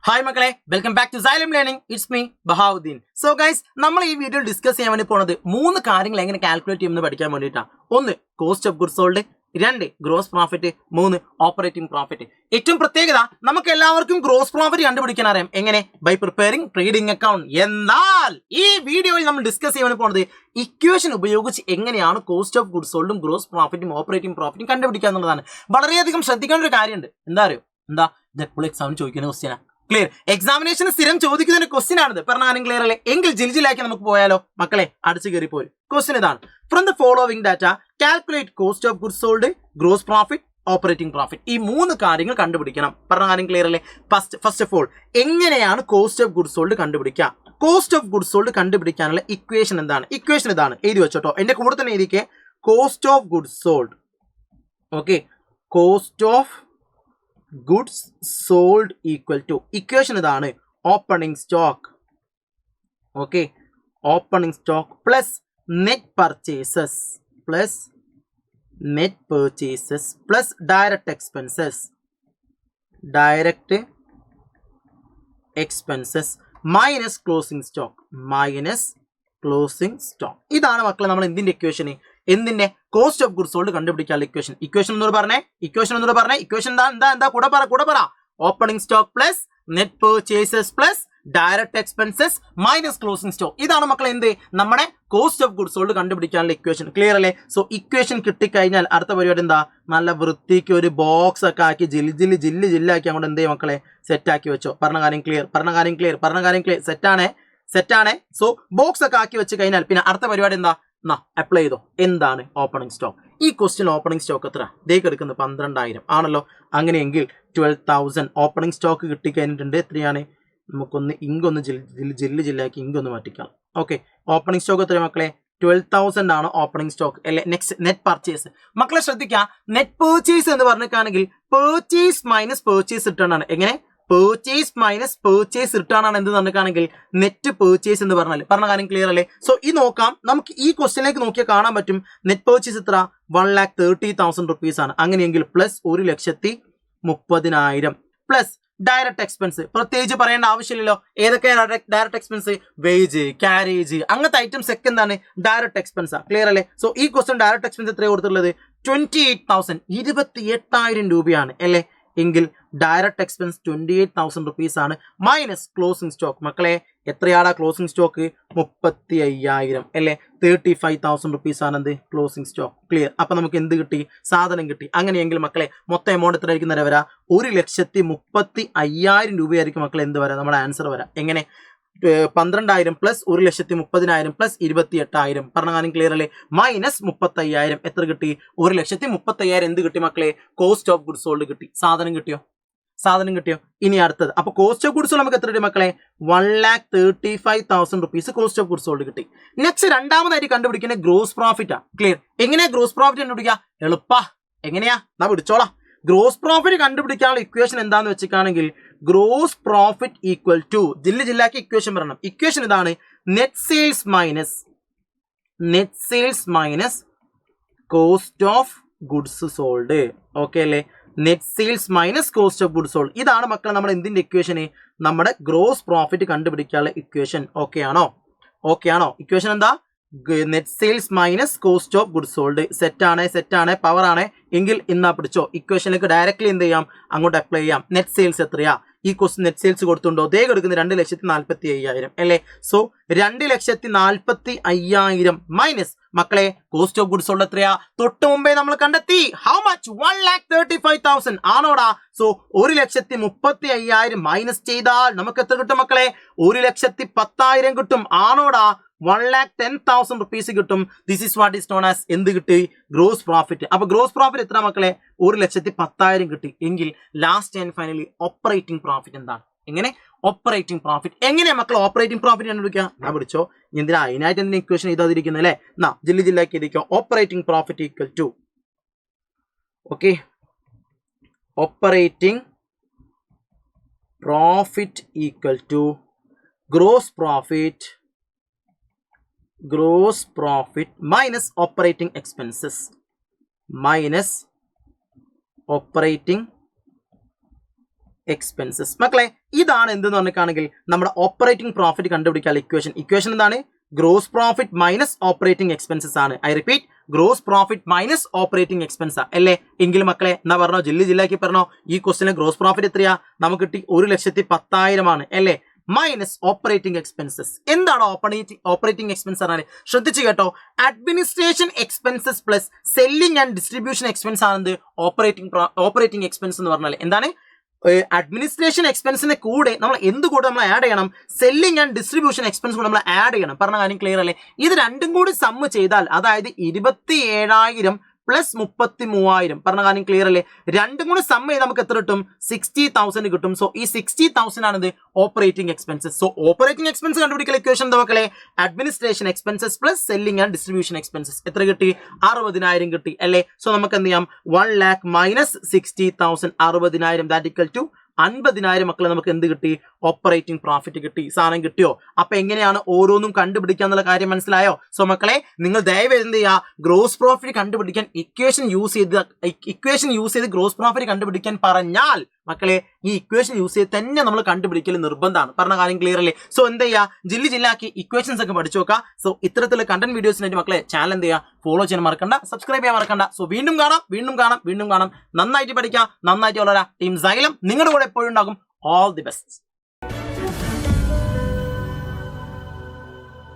Hi Makale, welcome back to Xylem Learning. It's me, Bahauddin. So guys, നമ്മൾ ഈ video discuss ചെയ്യാൻ വേണ്ടി പോണത് മൂന്ന് കാര്യങ്ങൾ എങ്ങനെ കാൽക്കുലേറ്റ് ചെയ്യുമെന്ന് പഠിക്കാൻ വേണ്ടിയിട്ടാണ്. ഒന്ന് കോസ്റ്റ് ഓഫ് ഗുഡ്സ് സോൾഡ്, രണ്ട് ഗ്രോസ് പ്രോഫിറ്റ്, മൂന്ന് ഓപ്പറേറ്റിംഗ് പ്രോഫിറ്റ്. ഏറ്റവും പ്രത്യേകത നമുക്ക് എല്ലാവർക്കും ഗ്രോസ് പ്രോഫിറ്റ് കണ്ടുപിടിക്കാൻ അറിയാം. എങ്ങനെ? By preparing trading account. എന്നാൽ ഈ വീഡിയോയിൽ നമ്മൾ ഡിസ്കസ് ചെയ്യാൻ പോണത് ഇക്വേഷൻ ഉപയോഗിച്ച് എങ്ങനെയാണ് കോസ്റ്റ് ഓഫ് ഗുഡ്സ് സോൾഡും ഗ്രോസ് പ്രോഫിറ്റും ഓപ്പറേറ്റിംഗ് പ്രോഫിറ്റും കണ്ടുപിടിക്കുക എന്നുള്ളതാണ്. വളരെയധികം ശ്രദ്ധിക്കേണ്ട ഒരു കാര്യമുണ്ട്. എന്താ അറിയോ? ഇത് എപ്പോഴും എക്സാമിന് ചോദിക്കുന്ന ക്വസ്റ്റ്യനാണ്. ക്ലിയർ, എക്സാമിനേഷന് സ്ഥിരം ചോദിക്കുന്ന ക്വസ്റ്റ്യൻ ആണിത്. പറഞ്ഞാലും ക്ലിയർ അല്ലേ? എങ്കിൽ ജിൽജിലാക്കി നമുക്ക് പോയാലോ മക്കളെ? അടിച്ചു കയറി പോയി. ക്വസ്റ്റ്യൻ ഇതാണ്: from the following data calculate cost of goods sold, gross profit, operating profit. ഈ മൂന്ന് കാര്യങ്ങൾ കണ്ടുപിടിക്കണം. പറഞ്ഞാലും ക്ലിയർ അല്ലേ? ഫസ്റ്റ് ഓഫ് ഓൾ എങ്ങനെയാണ് കോസ്റ്റ് ഓഫ് ഗുഡ്സ് സോൾഡ് കണ്ടുപിടിക്കുക? കോസ്റ്റ് ഓഫ് ഗുഡ്സ് സോൾഡ് കണ്ടുപിടിക്കാനുള്ള ഇക്വേഷൻ എന്താണ്? ഇക്വേഷൻ ഇതാണ്, എഴുതി വെച്ചോട്ടോ. എന്റെ കൂടെ തന്നെ എഴുതിക്കേ. Cost of goods sold, okay, cost of goods sold equal to, equation ഇതാണ്, opening stock, okay, opening stock plus net purchases plus direct expenses minus closing stock ഇതാണ് മക്കളെ നമ്മൾ എന്തിന്റെ ഇക്വേഷൻ? എന്തിന്റെ? കോസ്റ്റ് ഓഫ് ഗുഡ്സ് സോൾഡ് കണ്ടുപിടിക്കാനുള്ള equation. Equation എന്നോട് പറഞ്ഞേ. Equation എന്താ കൂടെ പറ. Opening stock plus net purchases plus direct expenses minus closing stock. ഇതാണ് മക്കളെ എന്ത്? നമ്മുടെ കോസ്റ്റ് ഓഫ് ഗുഡ്സ് സോൾഡ് കണ്ടുപിടിക്കാനുള്ള ഇക്വേഷൻ. ക്ലിയർ അല്ലേ? സോ ഇക്വേഷൻ കിട്ടിക്കഴിഞ്ഞാൽ അടുത്ത പരിപാടി എന്താ? നല്ല വൃത്തിക്ക് ഒരു ബോക്സ് ഒക്കെ ആക്കി ജില്ലാക്കി അങ്ങോട്ട് എന്ത് ചെയ്യും മക്കളെ? സെറ്റ് ആക്കി വെച്ചോ. പറഞ്ഞ കാര്യം ക്ലിയർ. സെറ്റാണ്. സോ ബോക്സ് ഒക്കെ ആക്കി വെച്ച് കഴിഞ്ഞാൽ പിന്നെ അടുത്ത പരിപാടി എന്താ? അപ്ലൈ ചെയ്തോ. എന്താണ് ഓപ്പണിംഗ് സ്റ്റോക്ക്? ഈ ക്വസ്റ്റ്യൻ ഓപ്പണിംഗ് സ്റ്റോക്ക് എത്ര? ഇതേക്ക് എടുക്കുന്നത് 12,000 ആണല്ലോ. അങ്ങനെയെങ്കിൽ 12,000 ഓപ്പണിംഗ് സ്റ്റോക്ക് കിട്ടിക്കഴിഞ്ഞിട്ടുണ്ട്. എത്രയാണ്? നമുക്കൊന്ന് ഇങ്കൊന്ന് ജില്ലാക്കി ഇങ്കൊന്ന് മാറ്റിക്കാം. ഓക്കെ, ഓപ്പണിംഗ് സ്റ്റോക്ക് എത്ര മക്കളെ? 12,000 ആണ് ഓപ്പണിംഗ് സ്റ്റോക്ക് അല്ലെ. Next net purchase. മക്കളെ ശ്രദ്ധിക്കുക, നെറ്റ് പർച്ചേസ് എന്ന് പറഞ്ഞിട്ടാണെങ്കിൽ പർച്ചേസ് മൈനസ് പർച്ചേസ് റിട്ടേൺ ആണ്. എങ്ങനെ? പേർച്ചേസ് മൈനസ് പേർച്ചേസ് റിട്ടേൺ ആണ് എന്ത് പറഞ്ഞിട്ടാണെങ്കിൽ നെറ്റ് പേർച്ചേസ് എന്ന് പറഞ്ഞ കാര്യം ക്ലിയർ അല്ലേ? സോ ഈ നോക്കാം, നമുക്ക് ഈ ക്വസ്റ്റ്യനിലേക്ക് നോക്കിയാൽ കാണാൻ പറ്റും നെറ്റ് പേർച്ചേസ് എത്ര? 1,30,000 റുപ്പീസ് ആണ്. അങ്ങനെയെങ്കിൽ പ്ലസ് 1,30,000 പ്ലസ് ഡയറക്റ്റ് എക്സ്പെൻസ്. പ്രത്യേകിച്ച് പറയേണ്ട ആവശ്യമില്ലല്ലോ. ഏതൊക്കെയാണ് ഡയറക്റ്റ് എക്സ്പെൻസ്? വേജ്, കാരേജ്, അങ്ങനത്തെ ഐറ്റംസ് ഒക്കെ എന്താണ്? Direct expense. ക്ലിയർ അല്ലേ? സോ ഈ ക്വസ്റ്റ്യൻ ഡയറക്റ്റ് എക്സ്പെൻസ് എത്രയാണ് കൊടുത്തിട്ടുള്ളത്? 28,000, 28,000 രൂപയാണ് അല്ലേ. എങ്കിൽ ഡയറക്റ്റ് എക്സ്പെൻസ് 28,000 റുപ്പീസ് ആണ്. Minus closing stock. മക്കളെ എത്രയാടാ ക്ലോസിംഗ് സ്റ്റോക്ക്? 35,000 അല്ലേ. 35,000 റുപ്പീസ് ആണ് എന്ത്? Closing stock. ക്ലിയർ. അപ്പൊ നമുക്ക് എന്ത് കിട്ടി? സാധനം കിട്ടി. അങ്ങനെയെങ്കിൽ മക്കളെ മൊത്തം എമൗണ്ട് എത്ര ആയിരിക്കും വരാ? 1,35,000 രൂപയായിരിക്കും മക്കളെ എന്ത് വരാം? നമ്മുടെ ആൻസർ വരാം. എങ്ങനെ? 12,000 പ്ലസ് 1,30,000 പ്ലസ് 28,000. പറഞ്ഞ കാര്യം ക്ലിയർ അല്ലേ? മൈനസ് 35,000 എത്ര കിട്ടി? 1,30,000 എന്ത് കിട്ടി മക്കളെ? കോസ്റ്റ് ഓഫ് ഗുഡ്സ് സോൾഡ് കിട്ടി. സാധനം കിട്ടിയോ? ഇനി അടുത്തത്. അപ്പൊ കോസ്റ്റ് ഓഫ് ഗുഡ്സ് സോൾഡ് നമുക്ക് എത്ര കിട്ടി മക്കളെ? 1,35,000 rupees cost of goods sold കിട്ടി. നെക്സ്റ്റ് രണ്ടാമതായിട്ട് കണ്ടുപിടിക്കുന്ന ഗ്രോസ് പ്രോഫിറ്റ് ആണ്. ക്ലിയർ. എങ്ങനെയാ ഗ്രോസ് പ്രോഫിറ്റ് കണ്ടുപിടിക്കുക? എളുപ്പാ. എങ്ങനെയാ? പിടിച്ചോളാം. ഗ്രോസ് പ്രോഫിറ്റ് കണ്ടുപിടിക്കാനുള്ള ഇക്വേഷൻ എന്താന്ന് വെച്ചിട്ടാണെങ്കിൽ ഗ്രോസ് പ്രോഫിറ്റ് ഈക്വൽ ടു ജില്ലാക്കി ഇക്വേഷൻ പറയണം. ഇക്വേഷൻ ഇതാണ്: net sales minus cost of goods sold. Okay അല്ലേ? Net sales minus cost of goods sold. ഇതാണ് മക്കളെ നമ്മുടെ എന്തിന്റെ ഇക്വേഷന്? നമ്മുടെ ഗ്രോസ് പ്രോഫിറ്റ് കണ്ടുപിടിക്കാനുള്ള ഇക്വേഷൻ. ഓക്കെ ആണോ? ഇക്വേഷൻ എന്താ? Net sales minus cost of goods sold. സെറ്റാണ് പവർ ആണ്. എങ്കിൽ ഇന്നാ പിടിച്ചോ. ഇക്വേഷനിലേക്ക് ഡയറക്ട്ലി എന്ത് ചെയ്യാം? അങ്ങോട്ട് അപ്ലൈ ചെയ്യാം. നെറ്റ് സെയിൽസ് എത്രയാ? ഈ ക്വസ്റ്റ്യൻ നെറ്റ് സെയിൽസ് കൊടുത്തുണ്ടോ? ദേ കൊടുക്കുന്നത് 2,45,000 അല്ലേ. സോ 2,45,000 മൈനസ് മക്കളെ കോസ്റ്റ് ഓഫ് ഗുഡ്സ് സോൾഡ് എത്രയാ? തൊട്ട് മുമ്പേ നമ്മൾ കണ്ടെത്തി. How much? 1,35,000 ആണോടാ? സോ 1,35,000 മൈനസ് ചെയ്താൽ നമുക്ക് എത്ര കിട്ടും മക്കളെ? 1,10,000 കിട്ടും. ആണോടാ? 1,10,000 റുപ്പീസ് കിട്ടും. This is what is known as എന്ത് കിട്ടി? Gross profit. അപ്പൊ ഗ്രോസ് പ്രോഫിറ്റ് എത്ര മക്കളെ? 1,10,000 കിട്ടി. എങ്കിൽ last and finally operating profit എന്താണ്? എങ്ങനെ? ഓപ്പറേറ്റിംഗ് പ്രോഫിറ്റ് എങ്ങനെയാ മക്കൾ ഓപ്പറേറ്റിംഗ് പ്രോഫിറ്റ് കണ്ടുപിടിക്കുക? ഞാൻ പിടിച്ചോ. എന്തിനാ അതിനായിട്ട് എന്തിനാ ഇക്വേഷൻ ഇതാതിരിക്കുന്നത് അല്ലേ? ജില്ലാക്കി ഇരിക്കുക. Operating profit equal to, okay, operating profit equal to gross profit minus operating expenses minus operating expenses. മക്കളെ ഇതാണ് എന്തെന്ന് പറഞ്ഞിട്ടാണെങ്കിൽ നമ്മുടെ ഓപ്പറേറ്റിംഗ് പ്രോഫിറ്റ് കണ്ടുപിടിക്കാൻ ഇക്വേഷൻ എന്താണ്? Gross profit minus operating expenses ആണ്. I repeat, gross profit minus operating expense അല്ലേ? എങ്കിലും മക്കളെ എന്താ പറഞ്ഞോ, ജില്ലാക്കി പറഞ്ഞോ, ഈ ക്വസ്റ്റിന് ഗ്രോസ് പ്രോഫിറ്റ് എത്രയാ നമുക്ക് കിട്ടി? 1,10,000 ആണ് അല്ലേ? Minus operating expenses. എന്താണ് ഓപ്പറേറ്റിംഗ് എക്സ്പെൻസ് പറഞ്ഞാൽ? ശ്രദ്ധിച്ചു കേട്ടോ, administration expenses plus selling and distribution expense ആണ് ഓപ്പറേറ്റിംഗ് എക്സ്പെൻസ് എന്ന് പറഞ്ഞാൽ. എന്താണ്? അഡ്മിനിസ്ട്രേഷൻ എക്സ്പെൻസിന് കൂടെ നമ്മൾ എന്തുകൂടെ നമ്മൾ ആഡ് ചെയ്യണം? സെല്ലിംഗ് ആൻഡ് ഡിസ്ട്രിബ്യൂഷൻ എക്സ്പെൻസ് കൂടെ നമ്മൾ ആഡ് ചെയ്യണം. പറഞ്ഞ കാര്യം ക്ലിയർ അല്ലേ? ഇത് രണ്ടും കൂടി സമ്മ് ചെയ്താൽ, അതായത് 27,000 പ്ലസ് 33,000, പറഞ്ഞ കാര്യം ക്ലിയർ അല്ലേ? രണ്ടും കൂടി സമ്മ് ചെയ്ത് നമുക്ക് എത്ര കിട്ടും? 60,000 കിട്ടും. സോ ഈ 60,000 ആണിത് operating expenses. So operating expense കണ്ടുപിടിക്കൽ ഇക്വേഷൻ എന്താ മക്കളെ? Administration expenses plus selling and distribution expenses. എത്ര കിട്ടി? 60,000 കിട്ടി അല്ലേ? സോ നമുക്ക് എന്ത് ചെയ്യാം? 1 lakh minus 60,000, 60,000 that equal to 50,000 മക്കളെ നമുക്ക് എന്ത് കിട്ടി? ഓപ്പറേറ്റിംഗ് പ്രോഫിറ്റ് കിട്ടി. സാധനം കിട്ടിയോ? അപ്പൊ എങ്ങനെയാണ് ഓരോന്നും കണ്ടുപിടിക്കുക എന്നുള്ള കാര്യം മനസ്സിലായോ? സോ മക്കളെ നിങ്ങൾ ദയവ് എന്ത് ചെയ്യുക? ഗ്രോസ് പ്രോഫിറ്റ് കണ്ടുപിടിക്കാൻ ഇക്വേഷൻ യൂസ് ചെയ്ത് ഗ്രോസ് പ്രോഫിറ്റ് കണ്ടുപിടിക്കാൻ പറഞ്ഞാൽ മക്കളെ ഈ ഇക്വേഷൻ യൂസ് ചെയ്ത് തന്നെ നമ്മൾ കണ്ടുപിടിക്കൽ നിർബന്ധമാണ്. പറഞ്ഞ കാര്യം ക്ലിയർ അല്ലേ? സോ എന്ത് ചെയ്യുക? ജില്ലാക്കി ഇക്വേഷൻസ് ഒക്കെ പഠിച്ചു നോക്കുക. സോ ഇത്തരത്തിലുള്ള കണ്ടന്റ് വീഡിയോസിനായിട്ട് മക്കളെ ചാനൽ എന്ത് ചെയ്യുക? ഫോളോ ചെയ്യാൻ മറക്കണ്ട, സബ്സ്ക്രൈബ് ചെയ്യാൻ മറക്കണ്ട. സോ വീണ്ടും കാണാം. നന്നായിട്ട് പഠിക്കുക, നന്നായിട്ട് വളരാം. ടീം സൈലം നിങ്ങളുടെ കൂടെ എപ്പോഴും ഉണ്ടാകും. All the best.